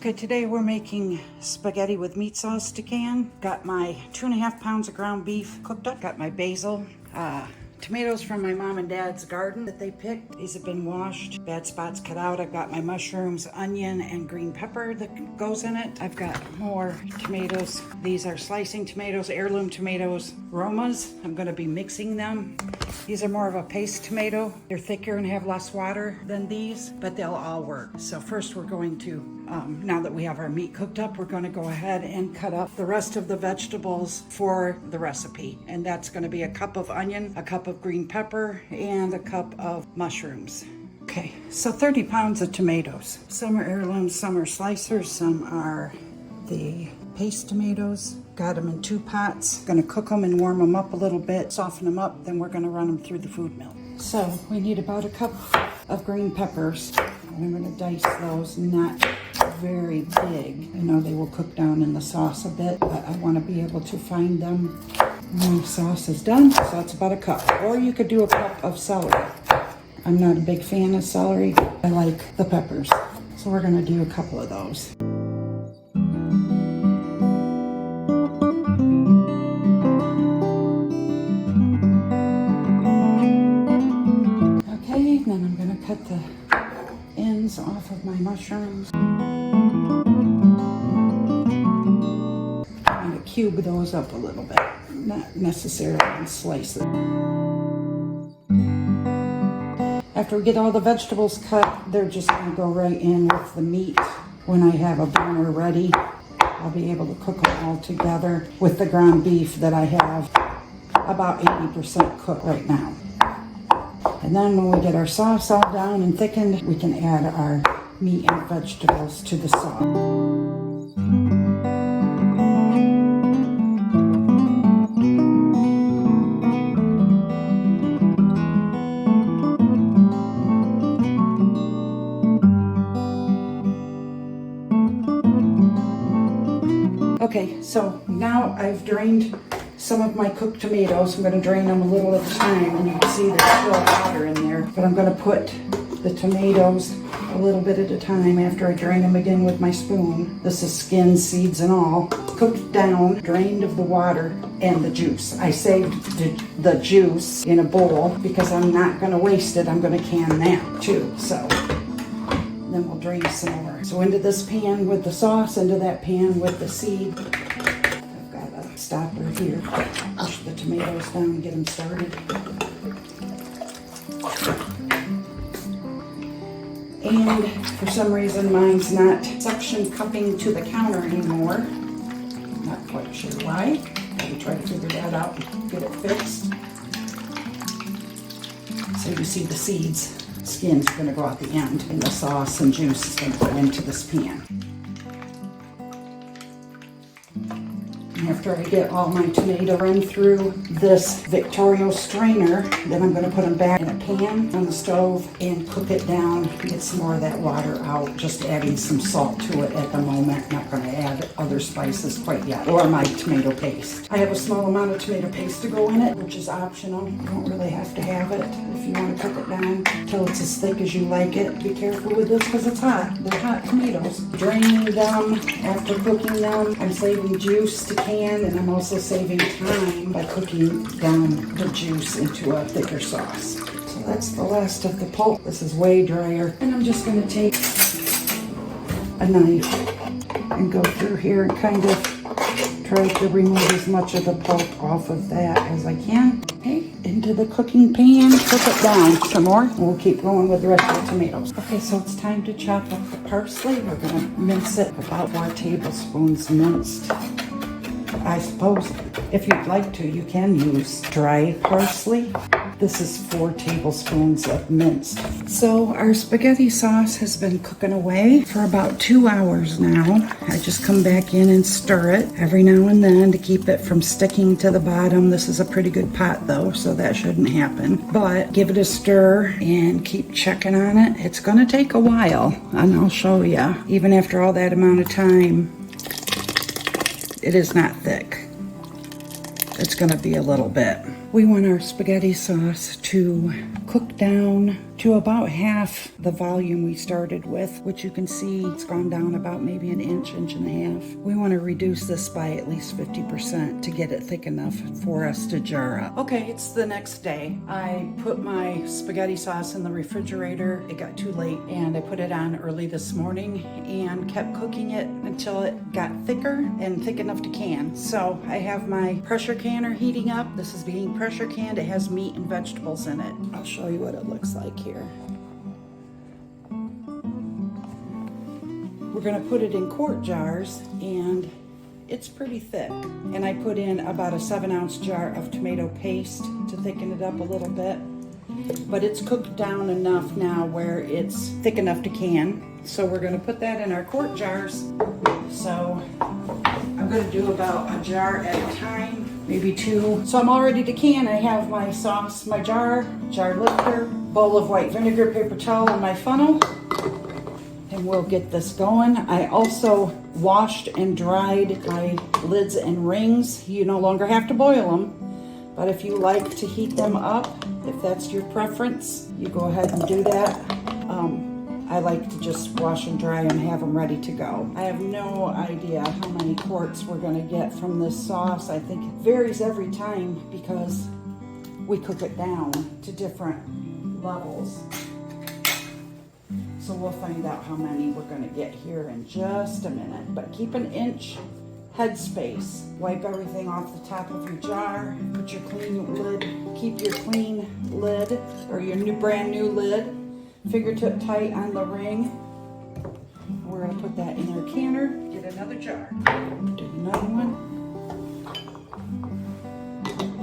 Okay, today we're making spaghetti with meat sauce to can. Got my 2.5 pounds of ground beef cooked up. Got my basil, tomatoes from my mom and dad's garden that they picked. These have been washed, bad spots cut out. I've got my mushrooms, onion, and green pepper that goes in it. I've got more tomatoes. These are slicing tomatoes, heirloom tomatoes, Romas. I'm gonna be mixing them. These are more of a paste tomato. They're thicker and have less water than these, but they'll all work. So first we're going to, now that we have our meat cooked up, we're gonna go ahead and cut up the rest of the vegetables for the recipe. And that's gonna be a cup of onion, a cup of green pepper, and a cup of mushrooms. Okay, so 30 pounds of tomatoes. Some are heirlooms, some are slicers, some are the paste tomatoes. Got them in 2 pots. Gonna cook them and warm them up a little bit, soften them up, then we're gonna run them through the food mill. So we need about a cup of green peppers. I'm gonna dice those, not very big. I know they will cook down in the sauce a bit, but I wanna be able to find them when the sauce is done. So that's about a cup. Or you could do a cup of celery. I'm not a big fan of celery. I like the peppers. So we're gonna do a couple of those. Okay, then I'm gonna cut the ends off of my mushrooms. I'm gonna cube those up a little bit, not necessarily in slices. After we get all the vegetables cut, they're just gonna go right in with the meat. When I have a burner ready, I'll be able to cook them all together with the ground beef that I have about 80% cooked right now. And then when we get our sauce all down and thickened, we can add our meat and vegetables to the sauce. Okay, so now I've drained some of my cooked tomatoes. I'm gonna drain them a little at a time, and you can see there's still water in there. But I'm gonna put the tomatoes a little bit at a time after I drain them again with my spoon. This is skin, seeds, and all. Cooked down, drained of the water and the juice. I saved the juice in a bowl because I'm not gonna waste it. I'm gonna can that too, so. Then we'll drain some more. So into this pan with the sauce, into that pan with the seed. I've got a stopper here. Push the tomatoes down and get them started. And for some reason mine's not suction cupping to the counter anymore. Not quite sure why. I'll try to figure that out and get it fixed. So you see the seeds. Skin's going to go out the end, and the sauce and juice is going to go into this pan. And after I get all my tomato run through this Victoria strainer, then I'm going to put them back in a pan on the stove and cook it down, get some more of that water out, just adding some salt to it at the moment. Not going to add other spices quite yet, or my tomato paste. I have a small amount of tomato paste to go in it, which is optional. You don't really have to have it if you want to cook it down until it's as thick as you like it. Be careful with this because it's hot. They're hot tomatoes. Draining them after cooking them. I'm saving juice to can, and I'm also saving time by cooking down the juice into a thicker sauce. So that's the last of the pulp. This is way drier. And I'm just going to take a knife and go through here and kind of try to remove as much of the pulp off of that as I can. Okay, into the cooking pan, cook it down some more, and we'll keep going with the rest of the tomatoes. Okay, so it's time to chop up the parsley. We're gonna mince it, about 4 tablespoons minced. I suppose if you'd like to, you can use dry parsley. This is 4 tablespoons of minced. So our spaghetti sauce has been cooking away for about 2 hours now. I just come back in and stir it every now and then to keep it from sticking to the bottom. This is a pretty good pot though, so that shouldn't happen. But give it a stir and keep checking on it. It's gonna take a while, and I'll show you. Even after all that amount of time, it is not thick. It's gonna be a little bit. We want our spaghetti sauce to cook down to about half the volume we started with, which you can see it's gone down about maybe an inch, inch and a half. We want to reduce this by at least 50% to get it thick enough for us to jar up. Okay, it's the next day. I put my spaghetti sauce in the refrigerator. It got too late and I put it on early this morning and kept cooking it until it got thicker and thick enough to can. So I have my pressure canner heating up. This is being pressure canned. It has meat and vegetables in it. I'll show you what it looks like here. We're gonna put it in quart jars and it's pretty thick. And I put in about a 7-ounce jar of tomato paste to thicken it up a little bit. But it's cooked down enough now where it's thick enough to can. So we're gonna put that in our quart jars. So I'm gonna do about a jar at a time, maybe 2. So I'm all ready to can. I have my sauce, my jar lifter, bowl of white vinegar, paper towel, and my funnel. And we'll get this going. I also washed and dried my lids and rings. You no longer have to boil them, but if you like to heat them up, if that's your preference, you go ahead and do that. I like to just wash and dry them, have them ready to go. I have no idea how many quarts we're gonna get from this sauce. I think it varies every time because we cook it down to different levels. So we'll find out how many we're gonna get here in just a minute. But keep an inch headspace. Wipe everything off the top of your jar. Put your clean lid, keep your clean lid or your brand new lid fingertip tight on the ring. We're gonna put that in our canner. Get another jar. Do another one.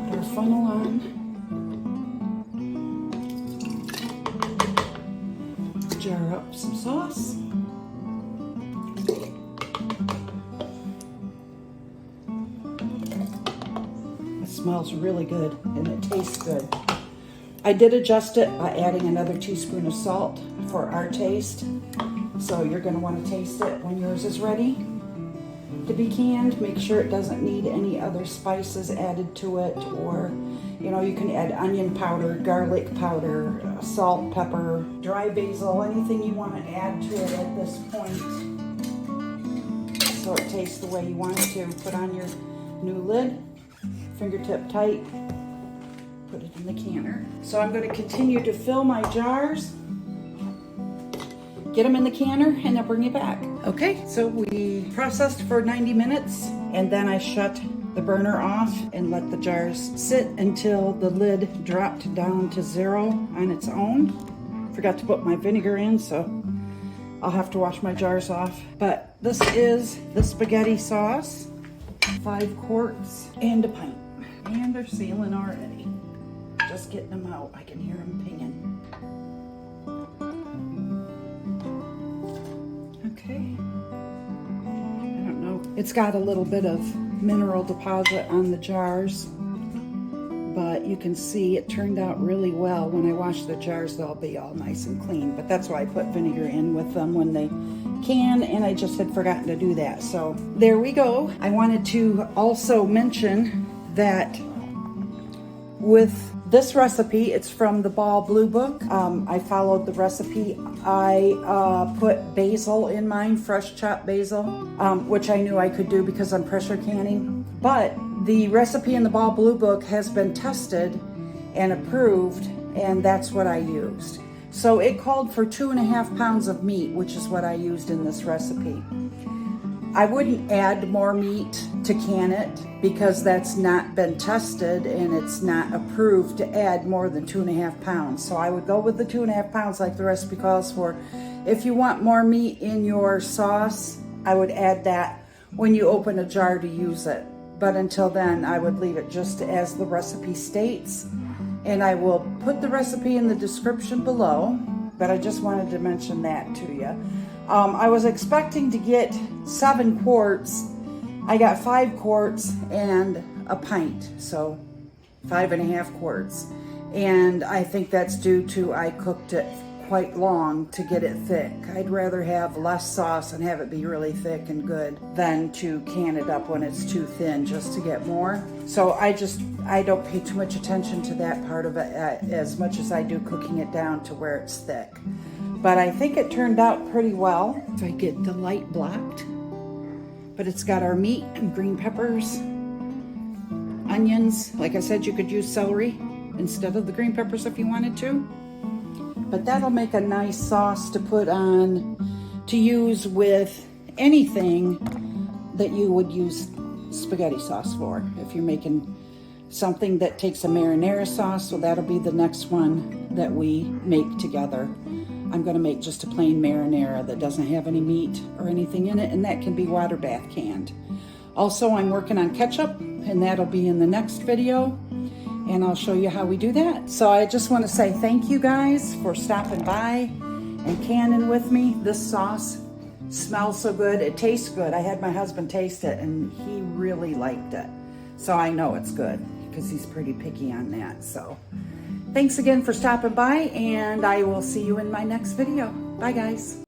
Put our funnel on. Jar up some sauce. It smells really good and it tastes good. I did adjust it by adding another teaspoon of salt for our taste. So you're going to want to taste it when yours is ready to be canned. Make sure it doesn't need any other spices added to it, or you can add onion powder, garlic powder, salt, pepper, dry basil, anything you want to add to it at this point so it tastes the way you want it to. Put on your new lid, fingertip tight, put it in the canner. So I'm going to continue to fill my jars, get them in the canner, and I'll bring you back. Okay, so we processed for 90 minutes and then I shut the burner off and let the jars sit until the lid dropped down to 0 on its own. Forgot to put my vinegar in, so I'll have to wash my jars off. But this is the spaghetti sauce, 5 quarts and a pint. And they're sealing already. Just getting them out. I can hear them pinging. Okay. I don't know. It's got a little bit of mineral deposit on the jars, but you can see it turned out really well. When I wash the jars, they'll be all nice and clean, but that's why I put vinegar in with them when they can, and I just had forgotten to do that. So there we go. I wanted to also mention that with this recipe, it's from the Ball Blue Book. I followed the recipe. I put basil in mine, fresh chopped basil, which I knew I could do because I'm pressure canning. But the recipe in the Ball Blue Book has been tested and approved, and that's what I used. So it called for 2.5 pounds of meat, which is what I used in this recipe. I wouldn't add more meat to can it because that's not been tested and it's not approved to add more than 2.5 pounds. So I would go with the 2.5 pounds like the recipe calls for. If you want more meat in your sauce, I would add that when you open a jar to use it. But until then, I would leave it just as the recipe states. And I will put the recipe in the description below, but I just wanted to mention that to you. I was expecting to get 7 quarts. I got 5 quarts and a pint, so 5.5 quarts. And I think that's due to I cooked it quite long to get it thick. I'd rather have less sauce and have it be really thick and good than to can it up when it's too thin just to get more. So I don't pay too much attention to that part of it as much as I do cooking it down to where it's thick. But I think it turned out pretty well. So I get the light blocked, but it's got our meat and green peppers, onions. Like I said, you could use celery instead of the green peppers if you wanted to. But that'll make a nice sauce to put on, to use with anything that you would use spaghetti sauce for. If you're making something that takes a marinara sauce, so that'll be the next one that we make together. I'm gonna make just a plain marinara that doesn't have any meat or anything in it, and that can be water bath canned. Also, I'm working on ketchup, and that'll be in the next video, and I'll show you how we do that. So I just want to say thank you guys for stopping by and canning with me. This sauce smells so good. It tastes good. I had my husband taste it, and he really liked it. So I know it's good because he's pretty picky on that. So thanks again for stopping by, and I will see you in my next video. Bye, guys.